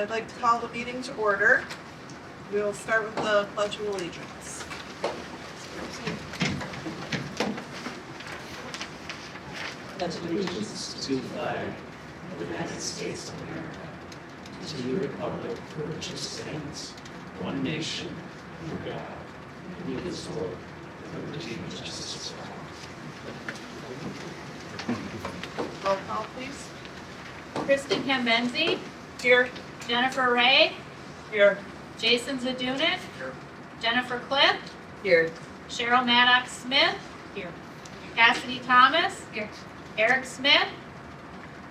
I'd like to call the meeting to order. We will start with the Pledge of Allegiance. Pledge allegiance to the flag of the United States of America, to the republic for which it stands, one nation, under God, indivisible, with liberty and justice for all. Roll call, please. Kristen Kambenzi, Here. Jennifer Ray, Here. Jason Zadunik, Here. Jennifer Cliff, Here. Cheryl Maddox Smith, here. Cassidy Thomas, here. Eric Smith, I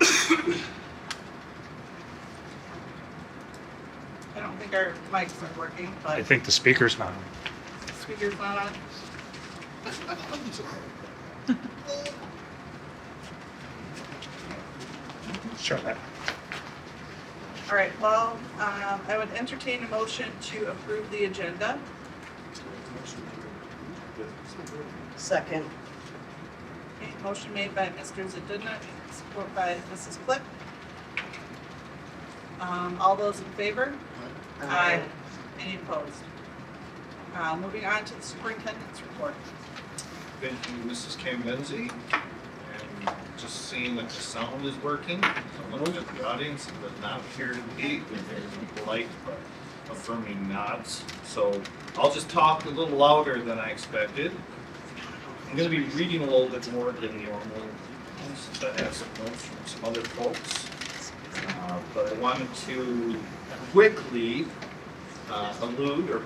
don't think our mics are working, I but think the speaker's not on. the speaker's not on. Sure. That. All right, well, I would entertain a motion to approve the agenda. Second. Okay, motion made by Mr. Zadunik, support by Mrs. Cliff. All those in favor? Aye. Any opposed? Moving on to the superintendent's report. Thank you, Mrs. Kambenzi. And just seeing that the sound is working, someone in the audience that does not appear to be, there's polite but affirming nods. So I'll just talk a little louder than I expected. I'm gonna be reading a little bit more than normal, since I have some notes from some other folks. But I wanted to quickly allude or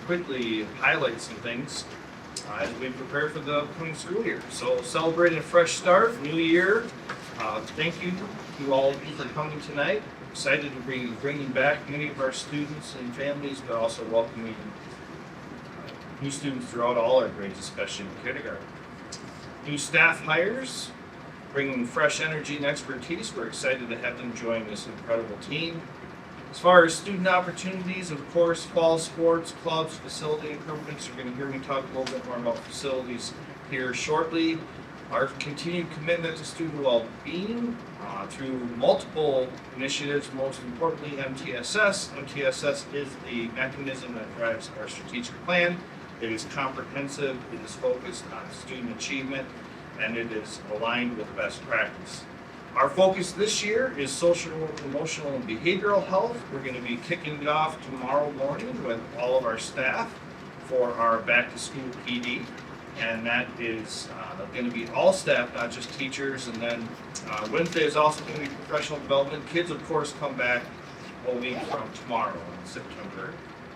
quickly highlight some things as we prepare for the upcoming school year. So celebrating a fresh start, new year. Thank you to all of you for coming tonight. Excited to be bringing back many of our students and families, but also welcoming new students throughout all our grades, especially in kindergarten. New staff hires, bringing fresh energy and expertise. We're excited to have them join this incredible team. As far as student opportunities, of course, fall sports, clubs, facility improvements. You're going to hear me talk a little bit more about facilities here shortly. Our continued commitment to student well-being through multiple initiatives, most importantly MTSS. MTSS is the mechanism that drives our strategic plan. It is comprehensive, it is focused on student achievement, and it is aligned with best practice. Our focus this year is social, emotional, and behavioral health. We're going to be kicking it off tomorrow morning with all of our staff for our back-to-school PD. And that is going to be all staff, not just teachers. And then Wednesday is also going to be professional development. Kids, of course, come back a week from tomorrow on September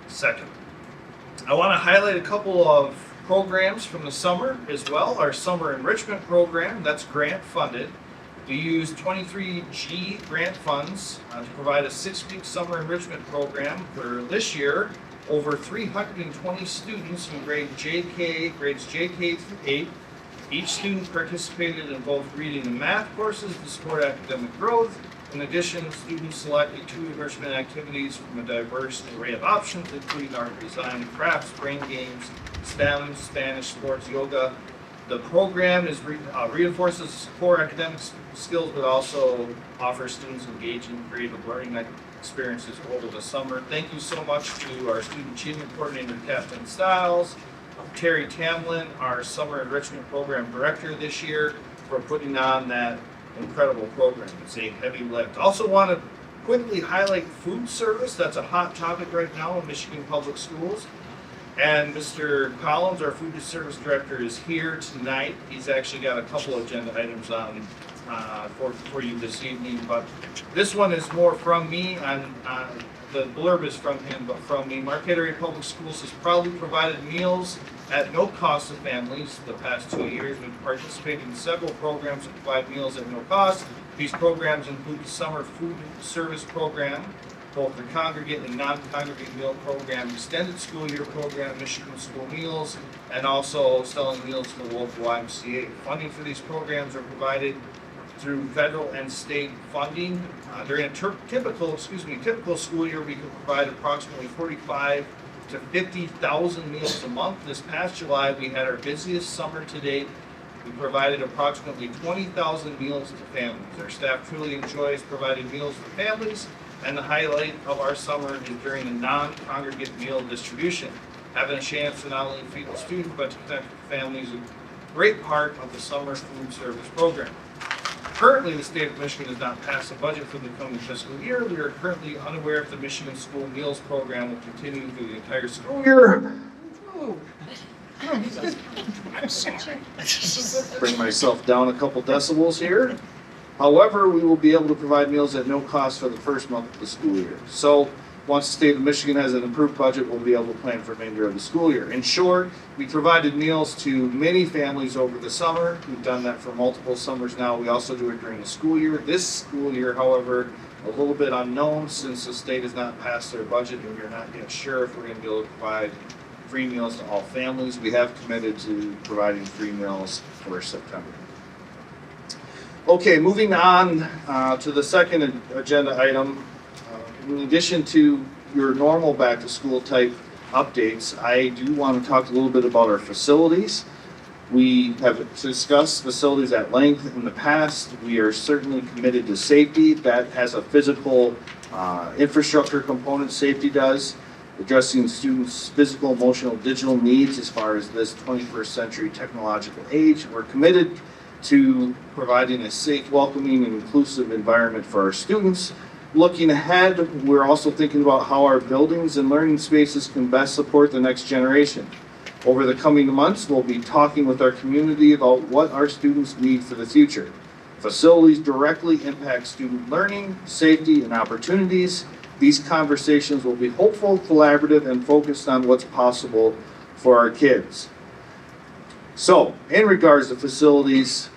2nd. I want to highlight a couple of programs from the summer as well. Our summer enrichment program, that's grant funded. We use 23G grant funds to provide a 6-week summer enrichment program for this year. Over 320 students in grades JK through 8. Each student participated in both reading and math courses to support academic growth. In addition, students selected 2 enrichment activities from a diverse array of options, including art, design, crafts, brain games, STEM, Spanish, sports, yoga. The program reinforces core academic skills, but also offers students engaging creative learning experiences over the summer. Thank you so much to our Student Achievement Coordinator, Kathleen Stiles, Terry Tamlin, our Summer Enrichment Program Director this year, for putting on that incredible program. It's a heavy lift. Also want to quickly highlight food service. That's a hot topic right now in Michigan Public Schools. And Mr. Collins, our food service director, is here tonight. He's actually got a couple agenda items on for you this evening, but this one is more from me. The blurb is from him, but from me. Marquette Area Public Schools has proudly provided meals at no cost to families the past 2 years. We've participated in several programs that provide meals at no cost. These programs include the Summer Food Service Program, both the congregate and non-congregate meal program, extended school year program, Michigan School Meals, and also selling meals to the local YMCA. Funding for these programs are provided through federal and state funding. During a typical school year, we could provide approximately 45 to 50,000 meals a month. This past July, we had our busiest summer to date. We provided approximately 20,000 meals to families. Our staff truly enjoys providing meals for families And the highlight of our summer is during the non-congregate meal distribution. Having a chance to not only feed the students, but to connect with families is a great part of the summer food service program. Currently, the state of Michigan has not passed a budget for the coming fiscal year. We are currently unaware if the Michigan School Meals Program will continue through the entire school year. I'm sorry. Bring myself down a couple decibels here. However, we will be able to provide meals at no cost for the first month of the school year. So, once the state of Michigan has an improved budget, we'll be able to plan for the remainder of the school year. In short, we provided meals to many families over the summer. We've done that for multiple summers now. We also do it during the school year. This school year, however, a little bit unknown since the state has not passed their budget and we're not yet sure if we're going to be able to provide free meals to all families. We have committed to providing free meals for September. Okay, moving on to the second agenda item. In addition to your normal back-to-school type updates, I do want to talk a little bit about our facilities. We have discussed facilities at length in the past. We are certainly committed to safety. That has a physical infrastructure component, safety does, addressing students' physical, emotional, digital needs as far as this 21st century technological age. We're committed to providing a safe, welcoming, and inclusive environment for our students. Looking ahead, we're also thinking about how our buildings and learning spaces can best support the next generation. Over the coming months, we'll be talking with our community about what our students need for the future. Facilities directly impact student learning, safety, and opportunities. These conversations will be hopeful, collaborative, and focused on what's possible for our kids. So, in regards to facilities,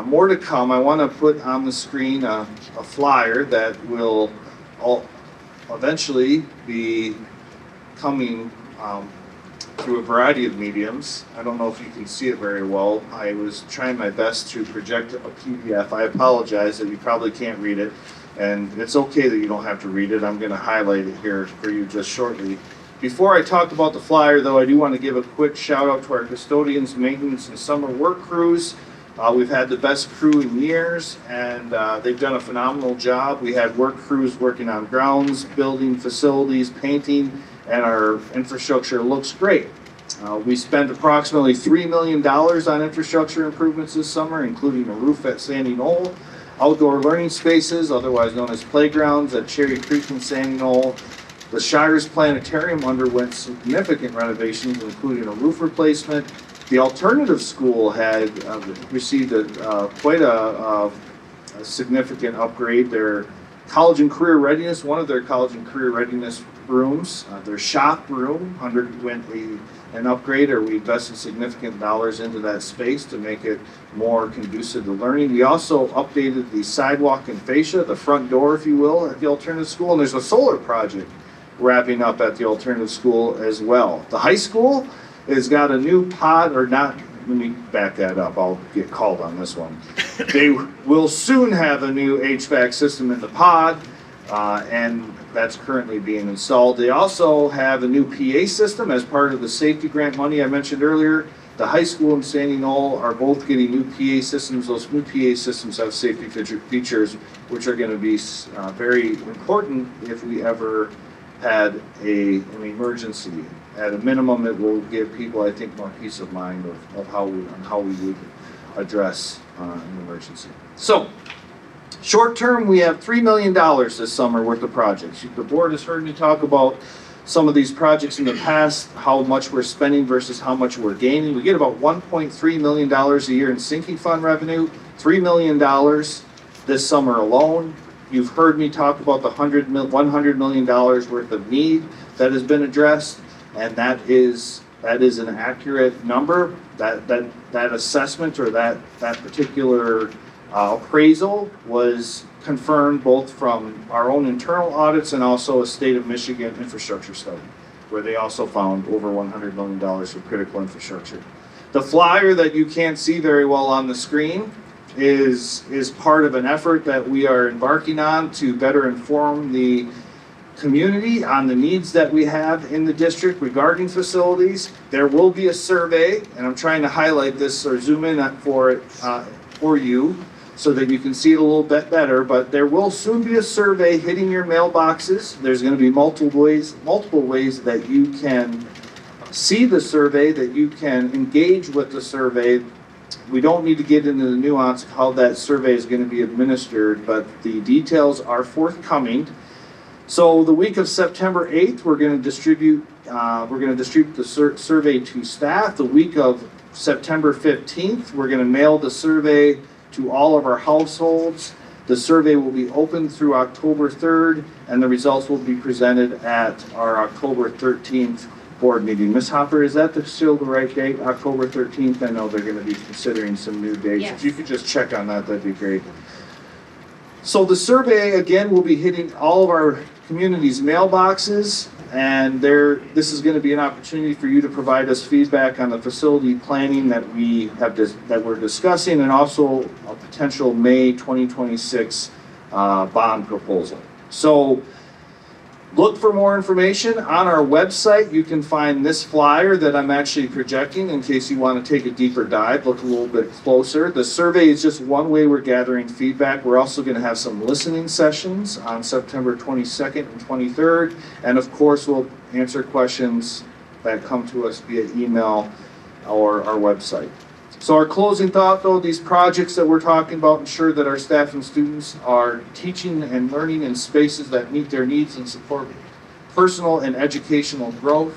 more to come. I want to put on the screen a flyer that will eventually be coming through a variety of mediums. I don't know if you can see it very well. I was trying my best to project a PDF. I apologize that you probably can't read it, and it's okay that you don't have to read it. I'm going to highlight it here for you just shortly. Before I talk about the flyer, though, I do want to give a quick shout out to our custodians, maintenance, and summer work crews. We've had the best crew in years, and they've done a phenomenal job. We had work crews working on grounds, building facilities, painting, and our infrastructure looks great. We spent approximately $3 million on infrastructure improvements this summer, including a roof at Sandy Knoll, outdoor learning spaces, otherwise known as playgrounds, at Cherry Creek and Sandy Knoll. The Shires Planetarium underwent significant renovations, including a roof replacement. The alternative school had received quite a significant upgrade. Their college and career readiness, one of their college and career readiness rooms, their shop room underwent an upgrade, or we invested significant dollars into that space to make it more conducive to learning. We also updated the sidewalk and fascia, the front door, if you will, at the alternative school, and there's a solar project wrapping up at the alternative school as well. The high school has got a new pod, or not, let me back that up, I'll get called on this one. They will soon have a new HVAC system in the pod, and that's currently being installed. They also have a new PA system as part of the safety grant money I mentioned earlier. The high school and Sandy Knoll are both getting new PA systems. Those new PA systems have safety features, which are going to be very important if we ever had an emergency. At a minimum, it will give people, I think, more peace of mind of how we would address an emergency. So, short term, we have $3 million this summer worth of projects. The board has heard me talk about some of these projects in the past, how much we're spending versus how much we're gaining. We get about $1.3 million a year in sinking fund revenue, $3 million this summer alone. You've heard me talk about the $100 million worth of need that has been addressed, and that is an accurate number. That assessment, or that particular appraisal was confirmed both from our own internal audits and also a state of Michigan infrastructure study, where they also found over $100 million for critical infrastructure. The flyer that you can't see very well on the screen is part of an effort that we are embarking on to better inform the community on the needs that we have in the district regarding facilities. There will be a survey, and I'm trying to highlight this or zoom in for it for you. so that you can see it a little bit better, but there will soon be a survey hitting your mailboxes. There's going to be multiple ways that you can see the survey, that you can engage with the survey. We don't need to get into the nuance of how that survey is going to be administered, but the details are forthcoming. So the week of September 8th, we're going to distribute the survey to staff. The week of September 15th, we're going to mail the survey to all of our households. The survey will be open through October 3rd, and the results will be presented at our October 13th board meeting. Ms. Hopper, is that still the right date, October 13th? I know they're going to be considering some new dates. Yes. If you could just check on that, that'd be great. So the survey, again, will be hitting all of our community's mailboxes, and this is going to be an opportunity for you to provide us feedback on the facility planning that we're discussing, and also a potential May 2026 bond proposal. So look for more information on our website. You can find this flyer that I'm actually projecting in case you want to take a deeper dive, look a little bit closer. The survey is just one way we're gathering feedback. We're also going to have some listening sessions on September 22nd and 23rd. And of course, we'll answer questions that come to us via email or our website. So our closing thought, though, these projects that we're talking about ensure that our staff and students are teaching and learning in spaces that meet their needs and support personal and educational growth.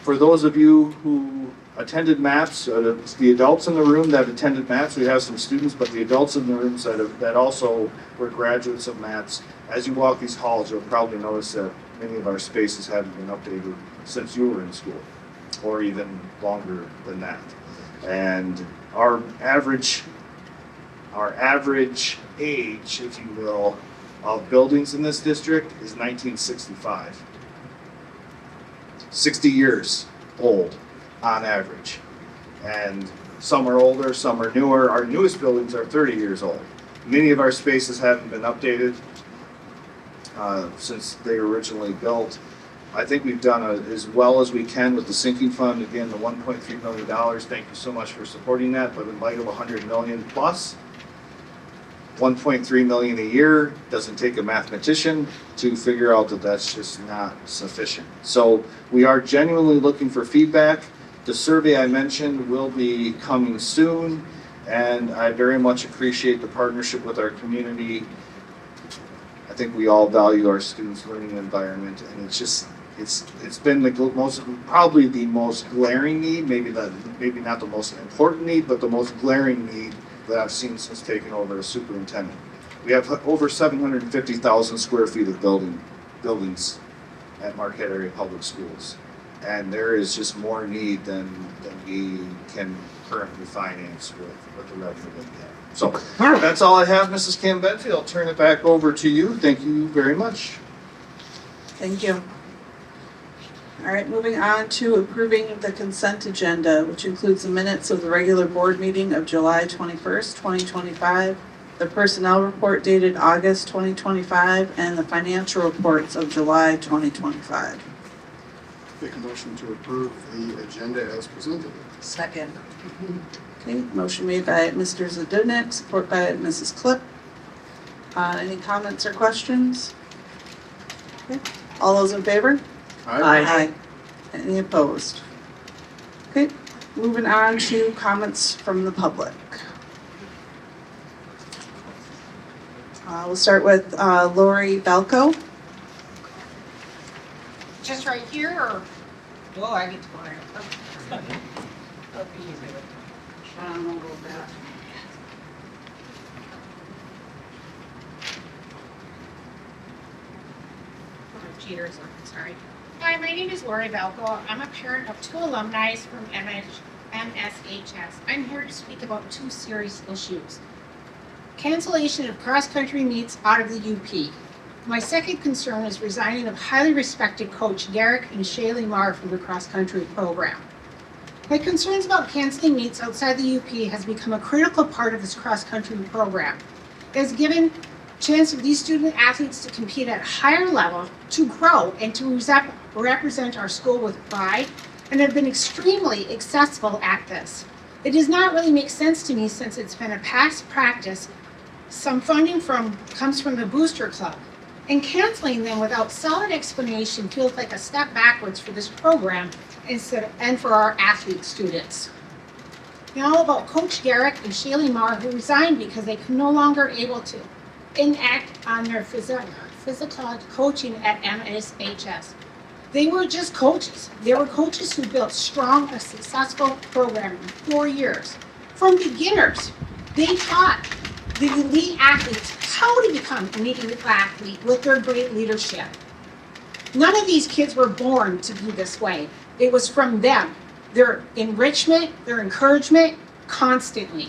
For those of you who attended MAPS, the adults in the room that attended MAPS, we have some students, but the adults in the rooms that also were graduates of MAPS, as you walk these halls, you'll probably notice that many of our spaces haven't been updated since you were in school, or even longer than that. And our average age, if you will, of buildings in this district is 1965. 60 years old on average. And some are older, some are newer. Our newest buildings are 30 years old. Many of our spaces haven't been updated since they were originally built. I think we've done as well as we can with the sinking fund. Again, the $1.3 million, thank you so much for supporting that. But in light of $100 million plus, $1.3 million a year doesn't take a mathematician to figure out that that's just not sufficient. So we are genuinely looking for feedback. The survey I mentioned will be coming soon, and I very much appreciate the partnership with our community. I think we all value our students' learning environment, and it's been probably the most glaring need, maybe not the most important need, but the most glaring need that I've seen since taking over as superintendent. We have over 750,000 square feet of buildings at Marquette Area Public Schools, and there is just more need than we can currently finance with the revenue that we have. So that's all I have, Mrs. Cambenti. I'll turn it back over to you. Thank you very much. Thank you. All right, moving on to approving the consent agenda, which includes the minutes of the regular board meeting of July 21st, 2025, the personnel report dated August 2025, and the financial reports of July 2025. Make a motion to approve the agenda as presented. Second. Okay, motion made by Mr. Zedunick, support by Mrs. Klipp. Any comments or questions? Okay, all those in favor? Aye. Any opposed? Okay, moving on to comments from the public. We'll start with Lori Balco. Just right here, or? Oh, I get to go there. Cheaters, I'm sorry. Hi, my name is Lori Valco. I'm a parent of two alumni from MSHS. I'm here to speak about two serious issues. Cancellation of cross-country meets out of the UP. My second concern is resigning of highly respected coach Derek and Shaylee Marr from the cross-country program. My concerns about canceling meets outside the UP has become a critical part of this cross-country program. It has given chance for these student athletes to compete at a higher level, to grow, and to represent our school with pride, and have been extremely successful at this. It does not really make sense to me since it's been a past practice Some funding comes from the Booster Club, and canceling them without solid explanation feels like a step backwards for this program and for our athlete students. Now about Coach Derek and Shaylee Marr, who resigned because they could no longer able to enact on their physical coaching at MSHS. They were just coaches. They were coaches who built strong, a successful program in 4 years. From beginners, they taught the elite athletes how to become an elite athlete with their great leadership. None of these kids were born to be this way. It was from them, their enrichment, their encouragement, constantly.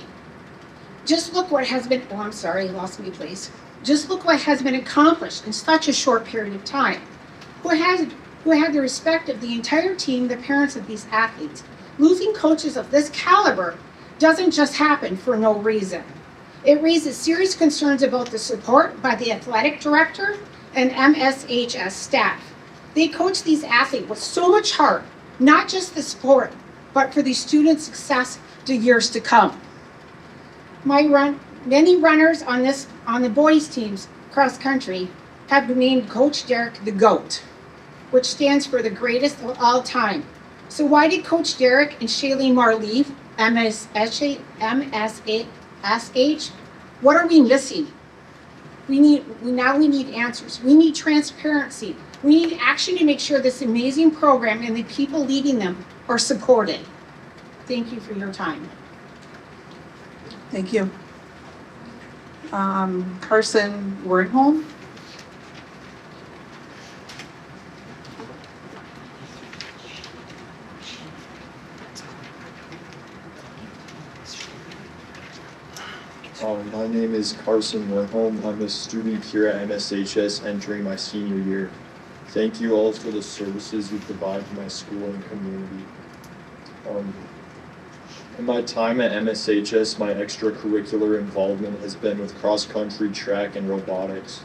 Just look what has been, oh, I'm sorry, lost me, please. Just look what has been accomplished in such a short period of time. Who had the respect of the entire team, the parents of these athletes. Losing coaches of this caliber doesn't just happen for no reason. It raises serious concerns about the support by the athletic director and MSHS staff. They coach these athletes with so much heart, not just the sport, but for the students' success to years to come. Many runners on the boys' teams cross country have named Coach Derek the GOAT, which stands for the greatest of all time. So why did Coach Derek and Shaylee Marr leave MSH? What are we missing? We need answers. We need transparency. We need action to make sure this amazing program and the people leading them are supported. Thank you for your time. Thank you. Carson Wernholm. My name is Carson Wernholm. I'm a student here at MSHS entering my senior year. Thank you all for the services you provide to my school and community. In my time at MSHS, my extracurricular involvement has been with cross-country, track, and robotics.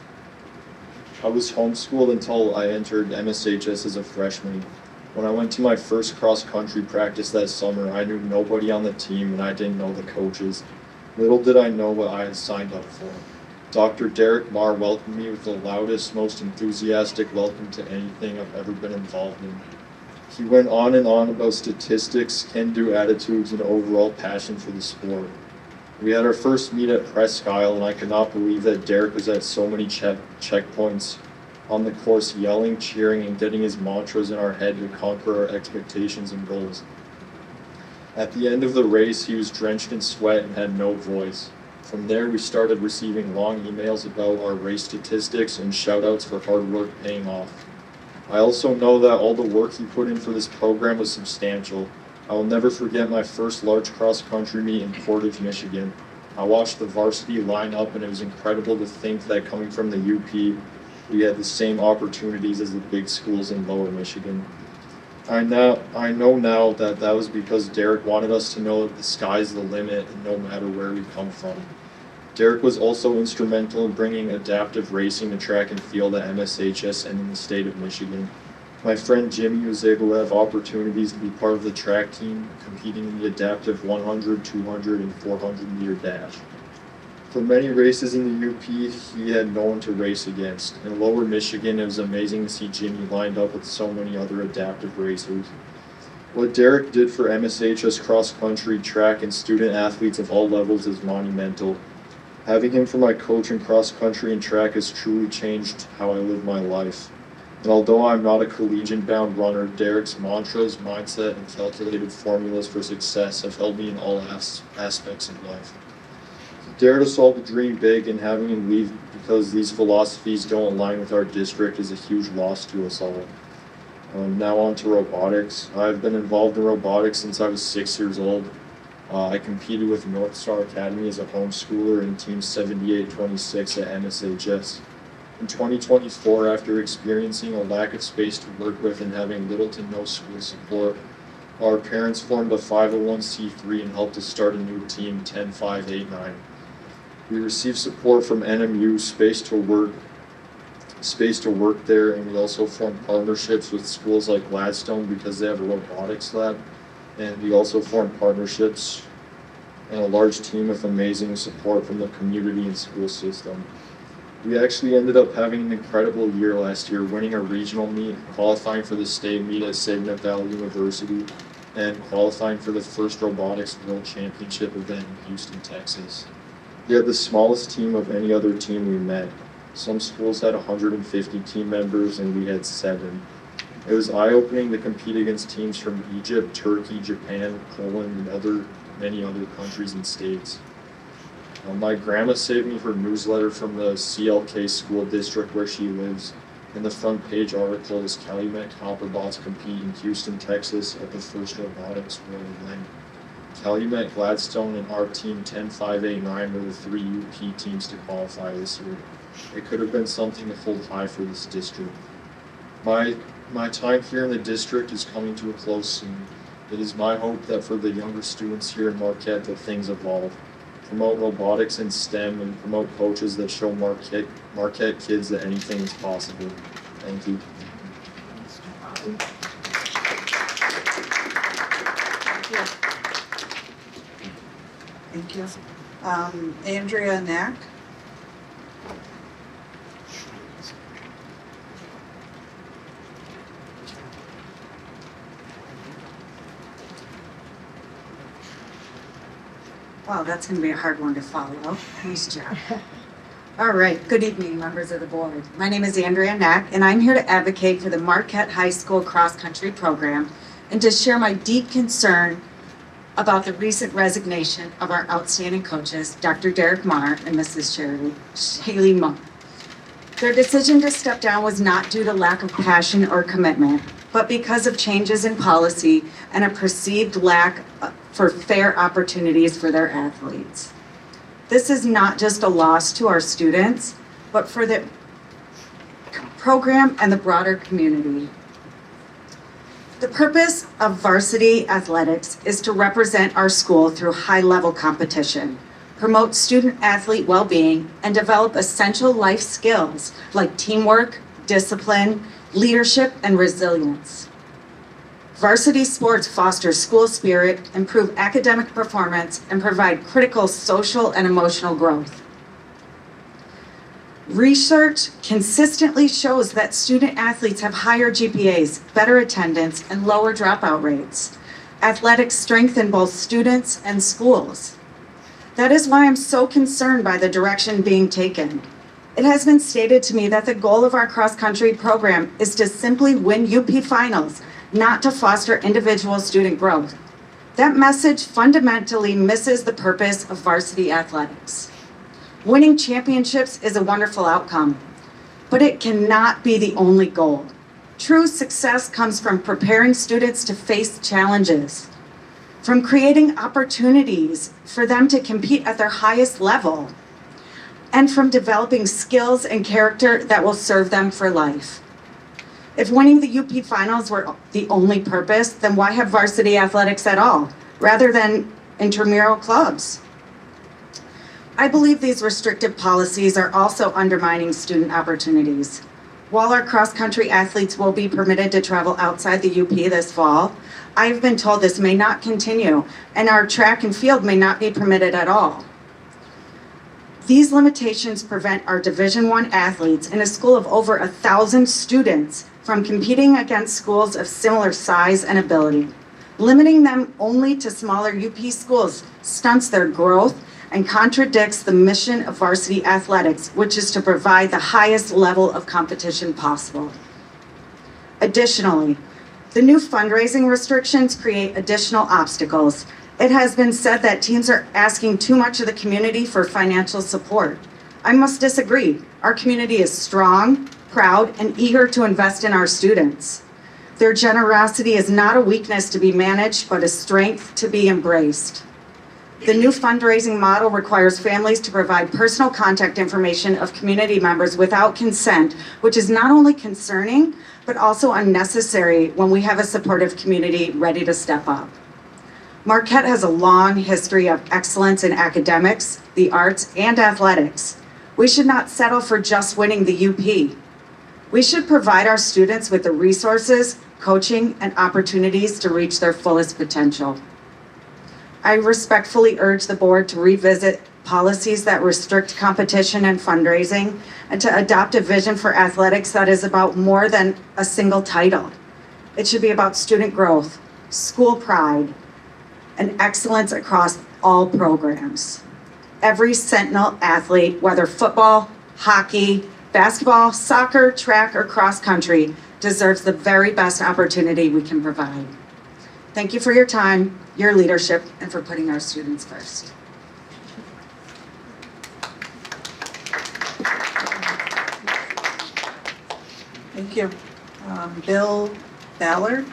I was homeschooled until I entered MSHS as a freshman. When I went to my first cross-country practice that summer, I knew nobody on the team and I didn't know the coaches. Little did I know what I had signed up for. Dr. Derek Marr welcomed me with the loudest, most enthusiastic welcome to anything I've ever been involved in. He went on and on about statistics, can-do attitudes, and overall passion for the sport. We had our first meet at Presque Isle, and I could not believe that Derek was at so many checkpoints on the course, yelling, cheering, and getting his mantras in our head to conquer our expectations and goals. At the end of the race, he was drenched in sweat and had no voice. From there, we started receiving long emails about our race statistics and shout-outs for hard work paying off. I also know that all the work he put in for this program was substantial. I will never forget my first large cross-country meet in Portage, Michigan. I watched the varsity line up, and it was incredible to think that coming from the UP, we had the same opportunities as the big schools in Lower Michigan. I know now that that was because Derek wanted us to know that the sky's the limit and no matter where we come from. Derek was also instrumental in bringing adaptive racing to track and field at MSHS and in the state of Michigan. My friend Jimmy was able to have opportunities to be part of the track team, competing in the adaptive 100, 200, and 400 meter dash. For many races in the UP, he had no one to race against. In Lower Michigan, it was amazing to see Jimmy lined up with so many other adaptive racers. What Derek did for MSHS cross-country, track, and student athletes of all levels is monumental. Having him for my coach in cross-country and track has truly changed how I live my life. And although I'm not a collegiate-bound runner, Derek's mantras, mindset, and calculated formulas for success have helped me in all aspects of life. Dare to solve the dream big, and having him leave because these philosophies don't align with our district is a huge loss to us all. Now on to robotics. I've been involved in robotics since I was 6 years old. I competed with North Star Academy as a homeschooler in Team 7826 at MSHS. In 2024, after experiencing a lack of space to work with and having little to no school support, our parents formed a 501c3 and helped us start a new team, 10589. We received support from NMU, space to work there, and we also formed partnerships with schools like Gladstone because they have a robotics lab, and we also formed partnerships and a large team with amazing support from the community and school system. We actually ended up having an incredible year last year, winning a regional meet, qualifying for the state meet at Saginaw Valley University, and qualifying for the first robotics world championship event in Houston, Texas. We had the smallest team of any other team we met. Some schools had 150 team members and we had 7. It was eye-opening to compete against teams from Egypt, Turkey, Japan, Poland, and many other countries and states. My grandma saved me her newsletter from the CLK school district where she lives. And the front page article is Calumet Copperbots compete in Houston, Texas at the first robotics world event. Calumet, Gladstone, and our team 10589 were the 3 UP teams to qualify this year. It could have been something to hold high for this district. My time here in the district is coming to a close soon. It is my hope that for the younger students here in Marquette that things evolve. Promote robotics and STEM and promote coaches that show Marquette kids that anything is possible. Thank you. Thank you. Andrea Knack. Wow, that's going to be a hard one to follow. Nice job. All right, good evening, members of the board. My name is Andrea Knack, and I'm here to advocate for the Marquette High School cross-country program and to share my deep concern about the recent resignation of our outstanding coaches, Dr. Derek Marr and Mrs. Haley Monk. Their decision to step down was not due to lack of passion or commitment, but because of changes in policy and a perceived lack for fair opportunities for their athletes. This is not just a loss to our students, but for the program and the broader community. The purpose of varsity athletics is to represent our school through high-level competition, promote student-athlete well-being, and develop essential life skills like teamwork, discipline, leadership, and resilience. Varsity sports foster school spirit, improve academic performance, and provide critical social and emotional growth. Research consistently shows that student athletes have higher GPAs, better attendance, and lower dropout rates. Athletics strengthen both students and schools. That is why I'm so concerned by the direction being taken. It has been stated to me that the goal of our cross-country program is to simply win UP finals, not to foster individual student growth. That message fundamentally misses the purpose of varsity athletics. Winning championships is a wonderful outcome, but it cannot be the only goal. True success comes from preparing students to face challenges, from creating opportunities for them to compete at their highest level, and from developing skills and character that will serve them for life. If winning the UP finals were the only purpose, then why have varsity athletics at all, rather than intramural clubs? I believe these restrictive policies are also undermining student opportunities. While our cross-country athletes will be permitted to travel outside the UP this fall, I've been told this may not continue, and our track and field may not be permitted at all. These limitations prevent our Division I athletes in a school of over 1,000 students from competing against schools of similar size and ability. Limiting them only to smaller UP schools stunts their growth and contradicts the mission of varsity athletics, which is to provide the highest level of competition possible. Additionally, the new fundraising restrictions create additional obstacles. It has been said that teams are asking too much of the community for financial support. I must disagree. Our community is strong, proud, and eager to invest in our students. Their generosity is not a weakness to be managed, but a strength to be embraced. The new fundraising model requires families to provide personal contact information of community members without consent, which is not only concerning, but also unnecessary when we have a supportive community ready to step up. Marquette has a long history of excellence in academics, the arts, and athletics. We should not settle for just winning the UP. We should provide our students with the resources, coaching, and opportunities to reach their fullest potential. I respectfully urge the board to revisit policies that restrict competition and fundraising and to adopt a vision for athletics that is about more than a single title. It should be about student growth, school pride, and excellence across all programs. Every Sentinel athlete, whether football, hockey, basketball, soccer, track, or cross country, deserves the very best opportunity we can provide. Thank you for your time, your leadership, and for putting our students first. Thank you. Bill Ballard?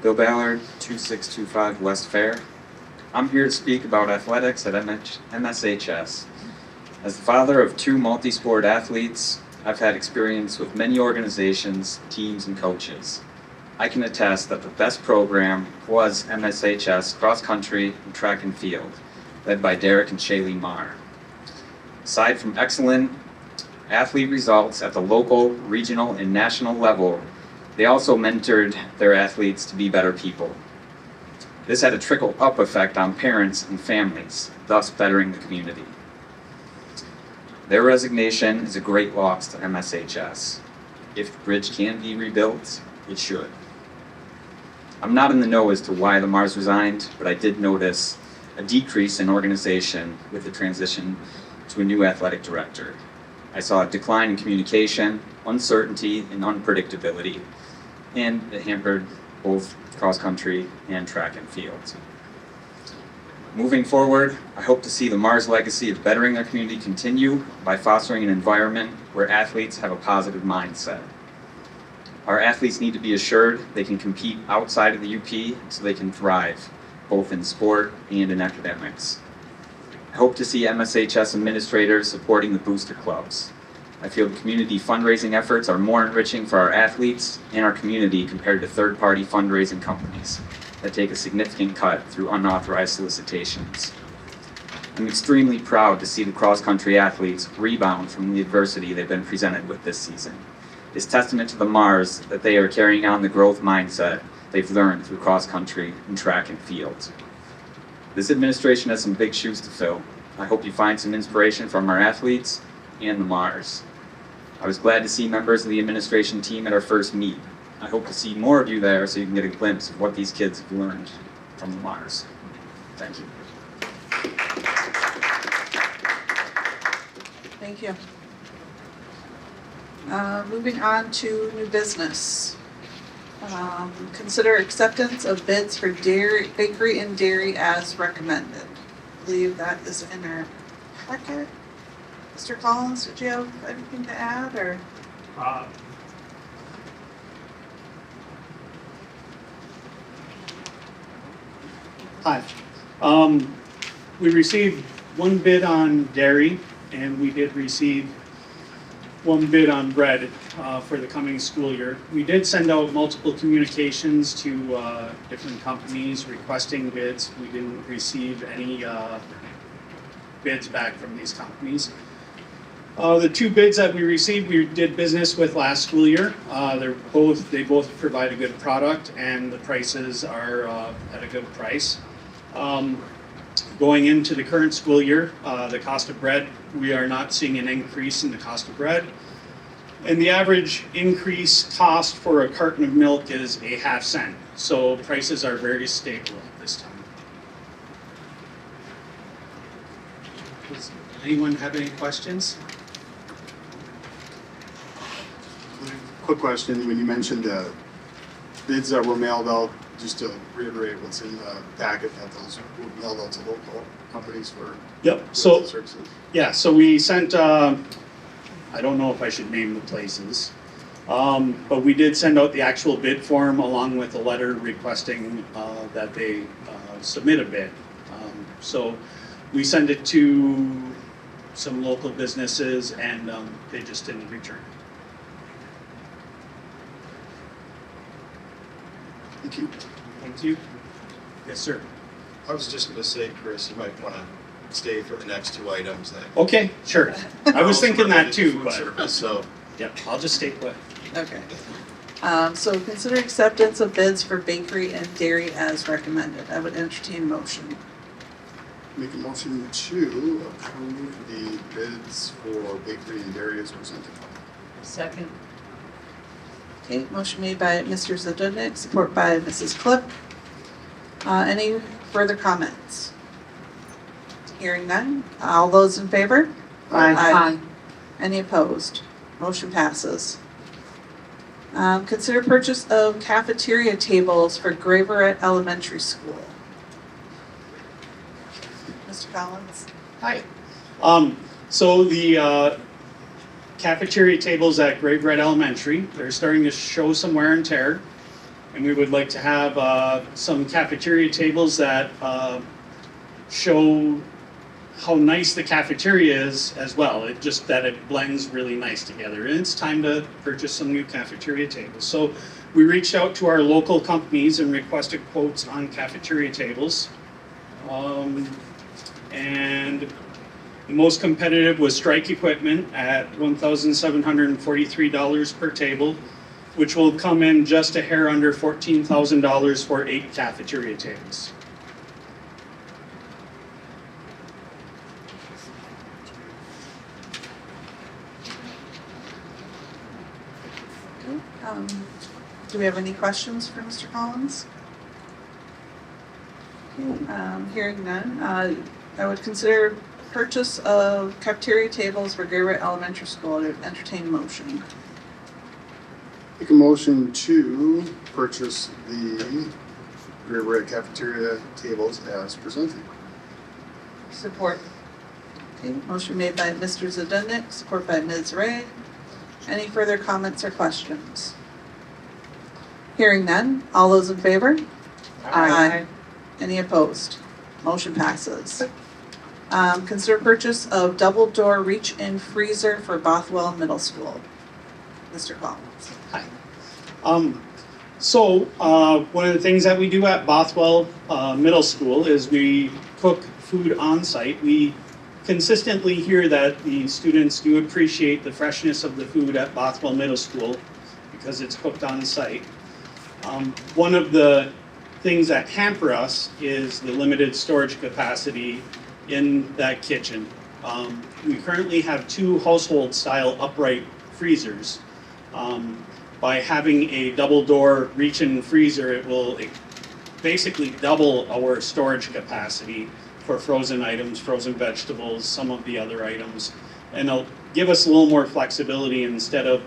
Bill Ballard, 2625 West Fair. I'm here to speak about athletics at MSHS. As the father of two multi-sport athletes, I've had experience with many organizations, teams, and coaches. I can attest that the best program was MSHS cross country and track and field, led by Derek and Shaylee Marr. Aside from excellent athlete results at the local, regional, and national level, they also mentored their athletes to be better people. This had a trickle-up effect on parents and families, thus bettering the community. Their resignation is a great loss to MSHS. If the bridge can be rebuilt, it should. I'm not in the know as to why the Mars resigned, but I did notice a decrease in organization with the transition to a new athletic director. I saw a decline in communication, uncertainty, and unpredictability, and it hampered both cross-country and track and field. Moving forward, I hope to see the Mars legacy of bettering their community continue by fostering an environment where athletes have a positive mindset. Our athletes need to be assured they can compete outside of the UP so they can thrive, both in sport and in academics. I hope to see MSHS administrators supporting the booster clubs. I feel the community fundraising efforts are more enriching for our athletes and our community compared to third-party fundraising companies that take a significant cut through unauthorized solicitations. I'm extremely proud to see the cross-country athletes rebound from the adversity they've been presented with this season. It's testament to the Mars that they are carrying on the growth mindset they've learned through cross-country and track and field. This administration has some big shoes to fill. I hope you find some inspiration from our athletes and the Mars. I was glad to see members of the administration team at our first meet. I hope to see more of you there so you can get a glimpse of what these kids have learned from the Mars. Thank you. Thank you. Moving on to new business. Consider acceptance of bids for bakery and dairy as recommended. I believe that is in our packet. Mr. Collins, did you have anything to add, or? Hi. We received one bid on dairy, and we did receive one bid on bread for the coming school year. We did send out multiple communications to different companies requesting bids. We didn't receive any bids back from these companies. The two bids that we received, we did business with last school year. They both provide a good product, and the prices are at a good price. Going into the current school year, the cost of bread, we are not seeing an increase in the cost of bread. And the average increase cost for a carton of milk is a half cent. So prices are very stable at this time. Does anyone have any questions? Quick question, when you mentioned bids that were mailed out, just to reiterate what's in the packet, that those were mailed out to local companies for Yep. services. Yeah, so we sent, I don't know if I should name the places, but we did send out the actual bid form along with a letter requesting that they submit a bid. So we sent it to some local businesses, and they just didn't return. Thank you. Thank you. Yes, sir. I was just gonna say, Chris, you might wanna stay for the next two items that. Okay, sure. I was thinking that too, Food but, service, so. yep, I'll just stay put. Okay. So consider acceptance of bids for bakery and dairy as recommended. I would entertain a motion. Make a motion to approve the bids for bakery and dairy as presented. Second. Okay, motion made by Mr. Zedudnik, support by Mrs. Clip. Any further comments? Hearing none. All those in favor? Aye. Any opposed? Motion passes. Consider purchase of cafeteria tables for Graverette Elementary School. Mr. Collins? Hi. So the cafeteria tables at Great Red Elementary, they're starting to show some wear and tear. And we would like to have some cafeteria tables that show how nice the cafeteria is as well. It just that it blends really nice together. And it's time to purchase some new cafeteria tables. So we reached out to our local companies and requested quotes on cafeteria tables. And the most competitive was Strike Equipment at $1,743 per table, which will come in just a hair under $14,000 for 8 cafeteria tables. Do we have any questions for Mr. Collins? Okay, hearing none, I would consider purchase of cafeteria tables for Graverette Elementary School to entertain motion. Make a motion to purchase the Great Red cafeteria tables as presented. Support. Okay, motion made by Mr. Zedudnik, support by Ms. Ray. Any further comments or questions? Hearing none, all those in favor? Aye. Any opposed? Motion passes. Consider purchase of double door reach-in freezer for Bothwell Middle School. Mr. Collins. Hi. So one of the things that we do at Bothwell Middle School is we cook food on site. We consistently hear that the students do appreciate the freshness of the food at Bothwell Middle School because it's cooked on site. One of the things that hamper us is the limited storage capacity in that kitchen. We currently have 2 household-style upright freezers. By having a double-door reach-in freezer, it will basically double our storage capacity for frozen items, frozen vegetables, some of the other items. And it'll give us a little more flexibility instead of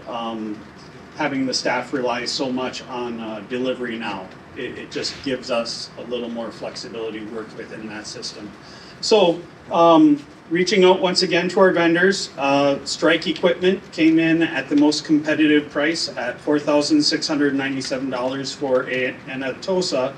having the staff rely so much on delivery now. It just gives us a little more flexibility to work within that system. So reaching out once again to our vendors, Strike Equipment came in at the most competitive price at $4,697 for an Atosa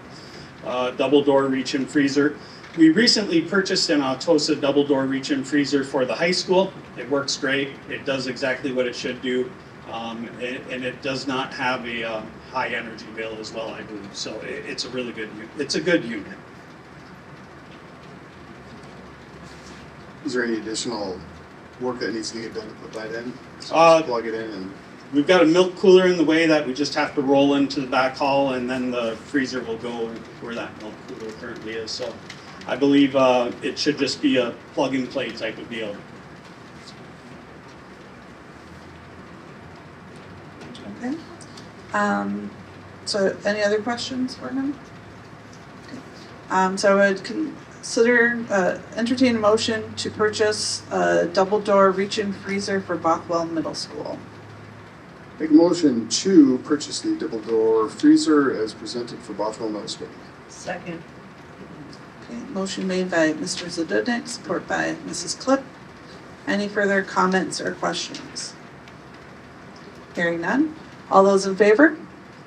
double door reach-in freezer. We recently purchased an Atosa double door reach-in freezer for the high school. It works great. It does exactly what it should do. And it does not have a high energy bill as well, I believe. So it's a really good, it's a good unit. Is there any additional work that needs to get done to put that in? So Uh, just plug it in and, We've got a milk cooler in the way that we just have to roll into the back hall and then the freezer will go where that milk cooler currently is. So I believe it should just be a plug and play type of deal. Okay. So any other questions for him? Okay. So I would consider, entertain a motion to purchase a double door reach-in freezer for Bothwell Middle School. make a motion to purchase the double door freezer as presented for Bothwell Middle School. Second. Okay, motion made by Mr. Zedudnik, support by Mrs. Clip. Any further comments or questions? Hearing none. All those in favor?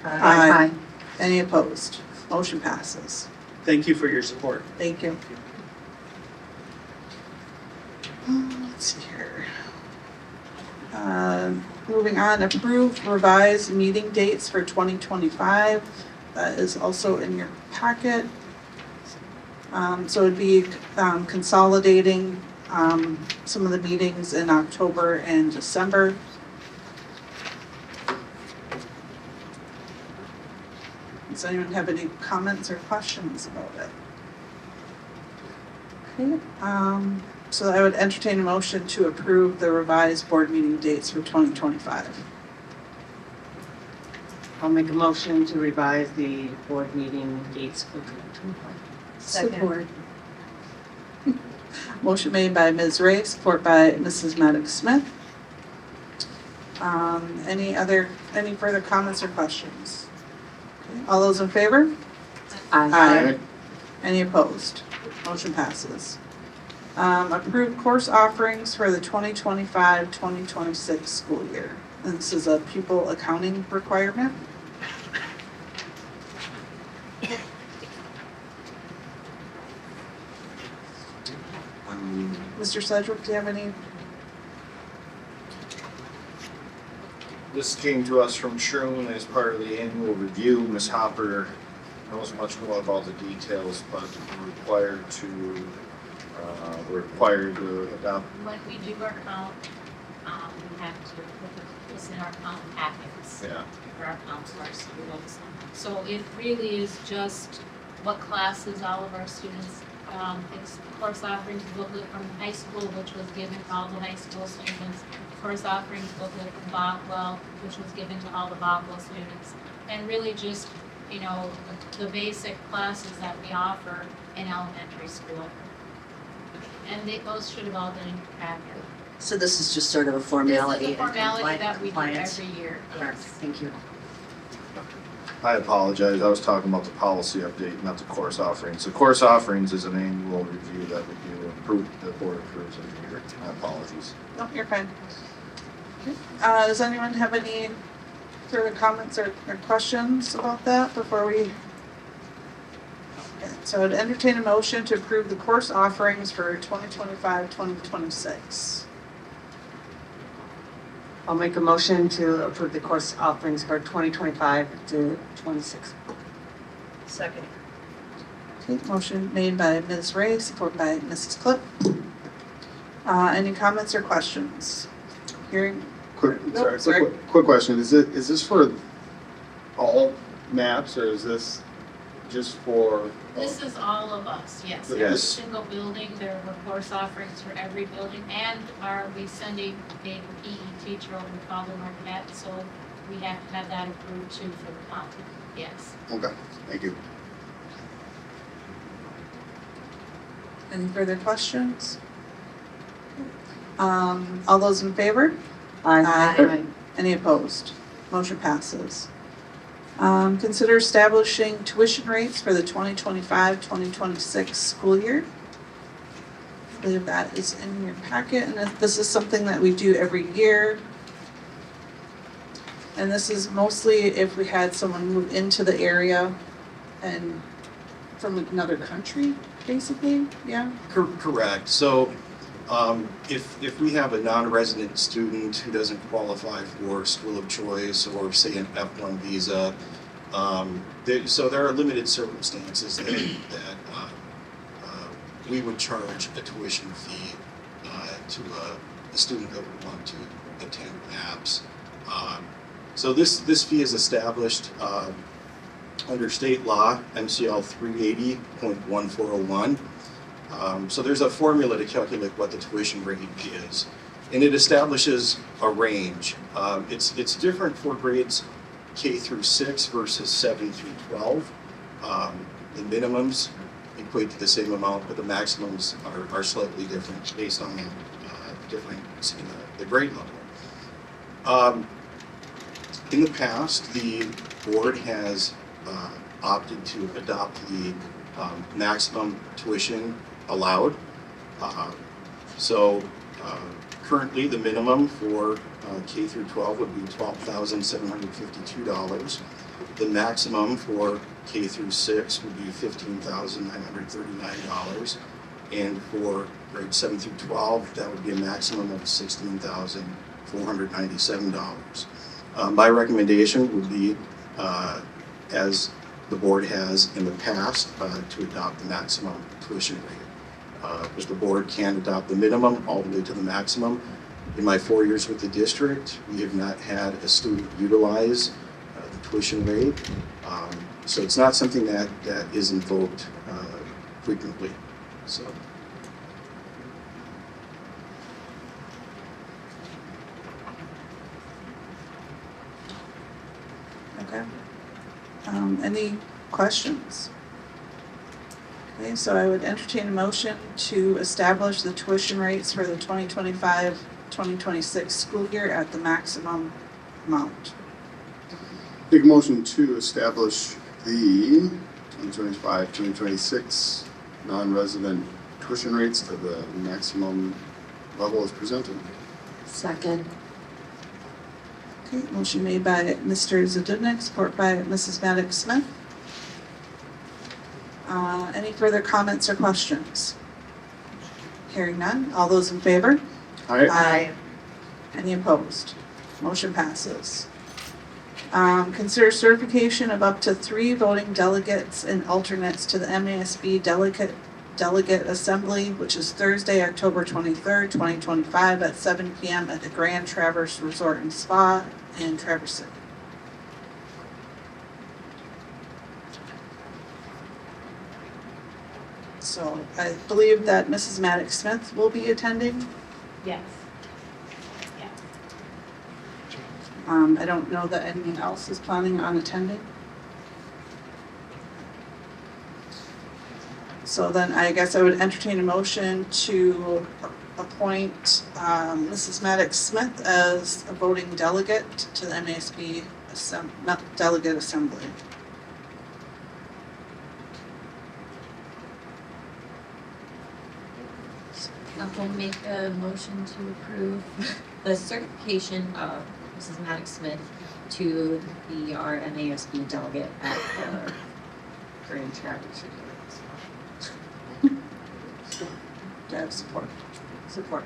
Aye. Any opposed? Motion passes. Thank you for your support. Thank you. Let's see here. Moving on, approved revised meeting dates for 2025. That is also in your packet. So it'd be consolidating some of the meetings in October and December. Does anyone have any comments or questions about it? Okay, so I would entertain a motion to approve the revised board meeting dates for 2025. I'll make a motion to revise the board meeting dates for 2025. Support. Motion made by Ms. Ray, support by Mrs. Maddox Smith. Any further comments or questions? Okay, all those in favor? Aye. Any opposed? Motion passes. Approved course offerings for the 2025-2026 school year. And this is a pupil accounting requirement. Mr. Sedgwick, do you have any? This came to us from Shroon as part of the annual review. Ms. Hopper knows much more about the details, but we're required to adopt. When we do our count, we have to put this in our count packets Yeah. for our counselors, schools. So it really is just what classes all of our students, it's course offerings booklet from high school, which was given to all the high school students. Course offerings booklet from Bockwell, which was given to all the Bockwell students. And really just, the basic classes that we offer in elementary school. And those should have all been in your packet. So this is just sort of a This formality. is a formality that we do compliance. every year. Correct. Yes. Thank you. I apologize, I was talking about the policy update, not the course offerings. The course offerings is an annual review that we do, the board approves every year. My apologies. No, you're fine. Okay. Does anyone have any further comments or questions about that before we? Okay, so I'd entertain a motion to approve the course offerings for 2025-2026. I'll make a motion to approve the course offerings for 2025 to 26. Second. Okay, motion made by Ms. Ray, support by Mrs. Clip. Any comments or questions? Hearing, Nope, sorry. Quick question, is this for all maps, or is this just for? This is all of us, yes. Yes. Every single building, there were course offerings for every building, and are we sending a PE teacher over to Father Marquette, so we have to have that approved too for the content, yes. Okay, thank you. any further questions? All those in favor? Aye. Any opposed? Motion passes. Consider establishing tuition rates for the 2025-2026 school year. I believe that is in your packet, and this is something that we do every year. And this is mostly if we had someone move into the area and from another country, basically, yeah? Correct. So if we have a non-resident student who doesn't qualify for school of choice or say an F1 visa, so there are limited circumstances that we would charge a tuition fee to a student that would want to attend MAPS. So this fee is established under state law, MCL 380.1401. So there's a formula to calculate what the tuition rate is, and it establishes a range. It's different for grades K through 6 versus 7 through 12. The minimums equate to the same amount, but the maximums are slightly different based on the difference in the grade level. In the past, the board has opted to adopt the maximum tuition allowed. Currently, the minimum for K through 12 would be $12,752. The maximum for K through 6 would be $15,939. And for grades 7 through 12, that would be a maximum of $16,497. My recommendation would be, as the board has in the past to adopt the maximum tuition rate. But the board can adopt the minimum all the way to the maximum. In my 4 years with the district, we have not had a student utilize the tuition rate. So it's not something that is invoked frequently. So. Okay. Any questions? Okay, so I would entertain a motion to establish the tuition rates for the 2025-2026 school year at the maximum amount. Make a motion to establish the 2025-2026 non-resident tuition rates to the maximum level as presented. Second. Okay, motion made by Mr. Zedudnik, support by Mrs. Maddox Smith. Any further comments or questions? Hearing none, all those in favor? Aye. Any opposed? Motion passes. Consider certification of up to 3 voting delegates and alternates to the MASB Delegate Assembly, which is Thursday, October 23rd, 2025 at 7 p.m. at the Grand Traverse Resort and Spa in Traverse City. So I believe that Mrs. Maddox Smith will be attending. Yes. I don't know that anyone else is planning on attending. So then I guess I would entertain a motion to appoint Mrs. Maddox Smith as a voting delegate to the MASB Delegate Assembly. I'll make a motion to approve the certification of Mrs. Maddox Smith to be our MASB delegate at the Grand Traverse. Do I have support? Support.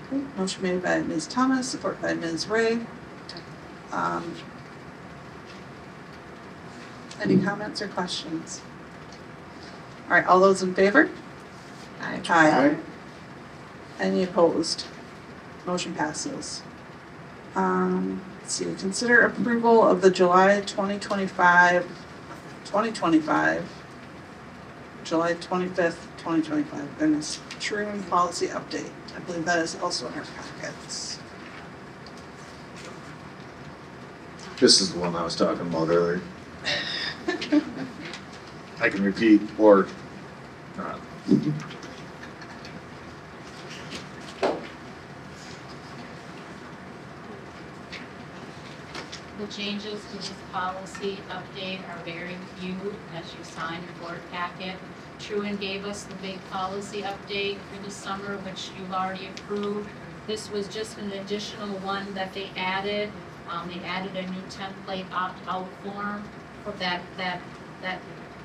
Okay, motion made by Ms. Thomas, support by Ms. Ray. Any comments or questions? All right, all those in favor? Aye. Any opposed? Motion passes. Let's see, consider approval of the July 2025, July 25th, 2025, goodness, truant policy update. I believe that is also in our packets. This is the one I was talking about earlier. I can repeat or not. The changes to this policy update are very few, as you signed the board packet. Truan gave us the big policy update for the summer, which you've already approved. This was just an additional one that they added. They added a new template opt-out form for that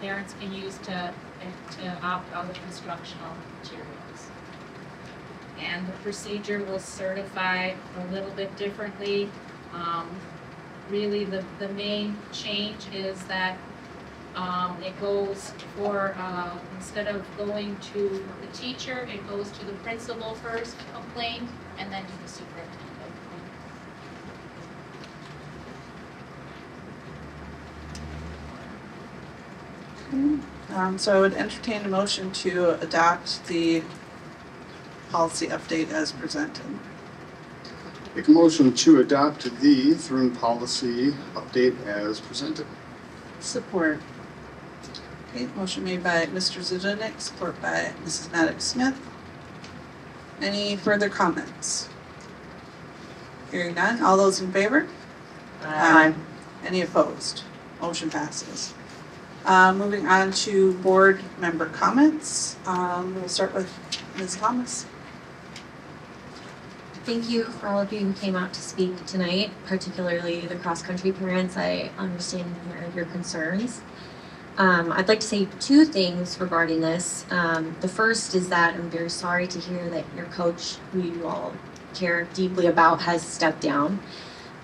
parents can use to opt out of instructional materials. And the procedure was certified a little bit differently. Really, the main change is that it goes for, instead of going to the teacher, it goes to the principal first, complaint, and then to the superintendent. So I would entertain a motion to adopt the policy update as presented. Make a motion to adopt the Through policy update as presented. Support. Okay, motion made by Mr. Zedudnik, support by Mrs. Maddox Smith. Any further comments? Hearing none, all those in favor? Aye. Any opposed? Motion passes. Moving on to board member comments. We'll start with Ms. Thomas. Thank you for all of you who came out to speak tonight, particularly the cross-country parents. I understand your concerns. I'd like to say 2 things regarding this. The first is that I'm very sorry to hear that your coach, who you all care deeply about, has stepped down.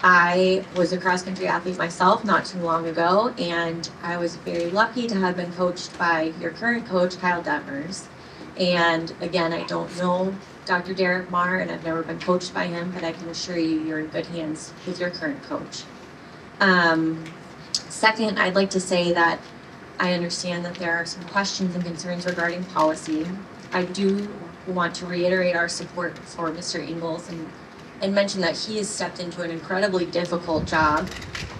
I was a cross country athlete myself not too long ago, and I was very lucky to have been coached by your current coach, Kyle Detmers. And again, I don't know Dr. Derek Marr, and I've never been coached by him, but I can assure you, you're in good hands with your current coach. Second, I'd like to say that I understand that there are some questions and concerns regarding policy. I do want to reiterate our support for Mr. Ingles and mention that he has stepped into an incredibly difficult job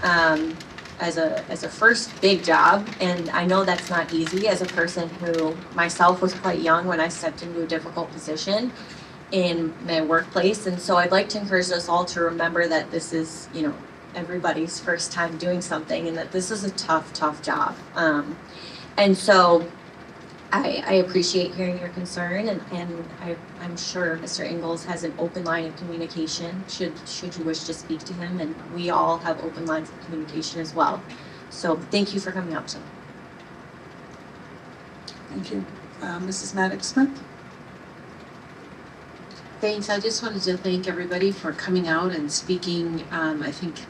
as a first big job, and I know that's not easy as a person who myself was quite young when I stepped into a difficult position in my workplace. And so I'd like to encourage us all to remember that this is, you know, everybody's first time doing something, and that this is a tough job. And so I appreciate hearing your concern, and I'm sure Mr. Ingles has an open line of communication should you wish to speak to him, and we all have open lines of communication as well. So thank you for coming out tonight. Thank you. Mrs. Maddox-Smith? Thanks. I just wanted to thank everybody for coming out and speaking. I think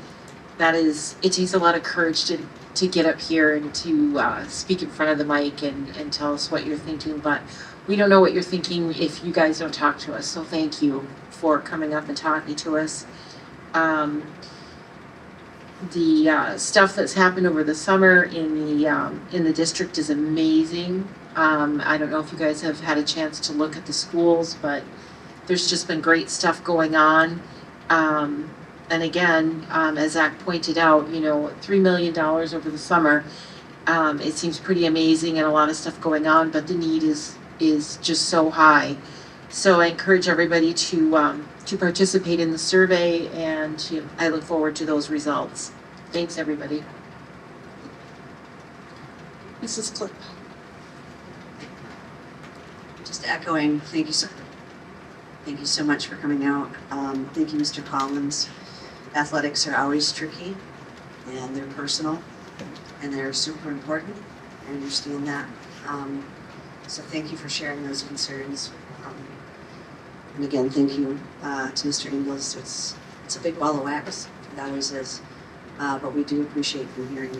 it takes a lot of courage to get up here and to speak in front of the mic and tell us what you're thinking, but we don't know what you're thinking if you guys don't talk to us. So thank you for coming up and talking to us. The stuff that's happened over the summer in the district is amazing. I don't know if you guys have had a chance to look at the schools, but there's just been great stuff going on. And again, as Zach pointed out, you know, $3 million over the summer. It seems pretty amazing and a lot of stuff going on, but the need is just so high. So I encourage everybody to participate in the survey, and I look forward to those results. Thanks, everybody. Mrs. Clip? Just echoing, thank you so much for coming out. Thank you, Mr. Collins. Athletics are always tricky, and they're personal, and they're super important. I understand that. So thank you for sharing those concerns. And again, thank you to Mr. Ingles. It's a big ball of wax. It always is. But we do appreciate you hearing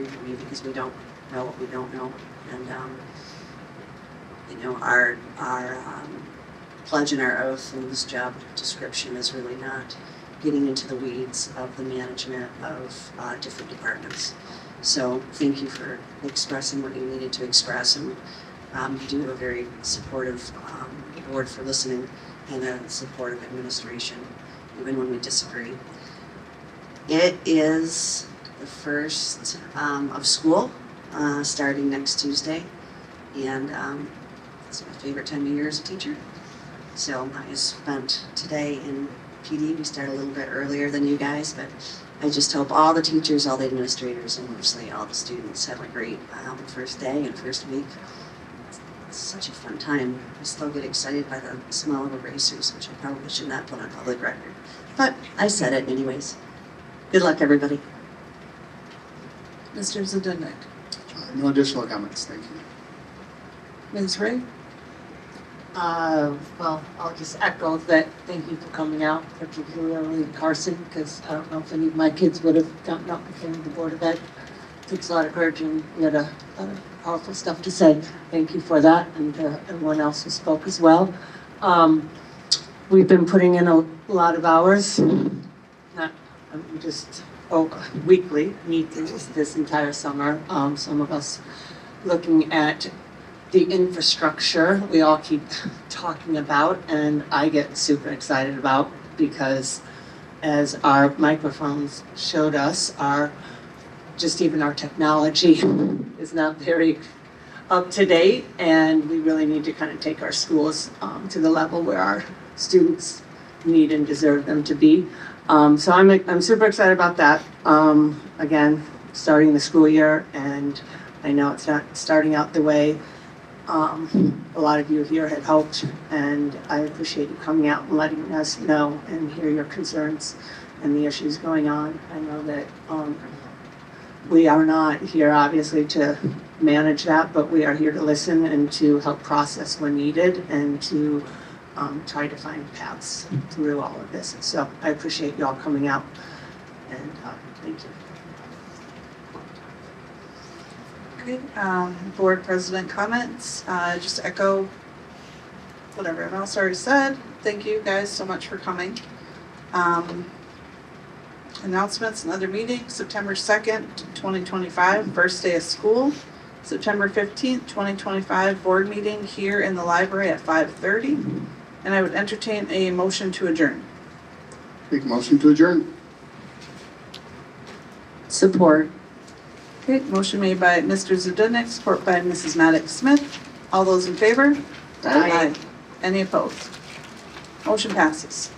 from you, because we don't know what we don't know. And you know, our pledge and our oath in this job description is really not getting into the weeds of the management of different departments. So thank you for expressing what you needed to express, and you do have a very supportive board for listening, and a supportive administration, even when we disagree. It is the first of school starting next Tuesday, and it's my favorite time of year as a teacher. So I spent today in PD. We start a little bit earlier than you guys, but I just hope all the teachers, all the administrators, and mostly all the students have a great first day and first week. It's such a fun time. I still get excited by the smell of erasers, which I probably should not put on public record. But I said it anyways. Good luck, everybody. Mr. Zednik? No additional comments, thank you. Ms. Ray? Well, I'll just echo that. Thank you for coming out, particularly Carson, because I don't know if any of my kids would have gotten up before the Board of Ed. It takes a lot of courage, and you had a lot of powerful stuff to say. Thank you for that, and everyone else who spoke as well. We've been putting in a lot of hours, weekly meetings this entire summer. Some of us looking at the infrastructure we all keep talking about, and I get super excited about, because as our microphones showed us, even our technology is not very up to date, and we really need to kind of take our schools to the level where our students need and deserve them to be. So I'm super excited about that. Again, starting the school year, and I know it's not starting out the way a lot of you here had hoped, and I appreciate you coming out and letting us know and hear your concerns and the issues going on. I know that we are not here obviously to manage that, but we are here to listen and to help process when needed, and to try to find paths through all of this. So I appreciate you all coming out. And, thank you. Okay, board president comments, just echo what everyone else already said. Thank you guys so much for coming. Announcements and other meetings, September 2nd, 2025, first day of school. September 15th, 2025, board meeting here in the library at 5:30. And I would entertain a motion to adjourn. Make a motion to adjourn. Support. Okay, motion made by Mr. Zudownik, support by Mrs. Maddox Smith. All those in favor? Aye. Any opposed? Motion passes.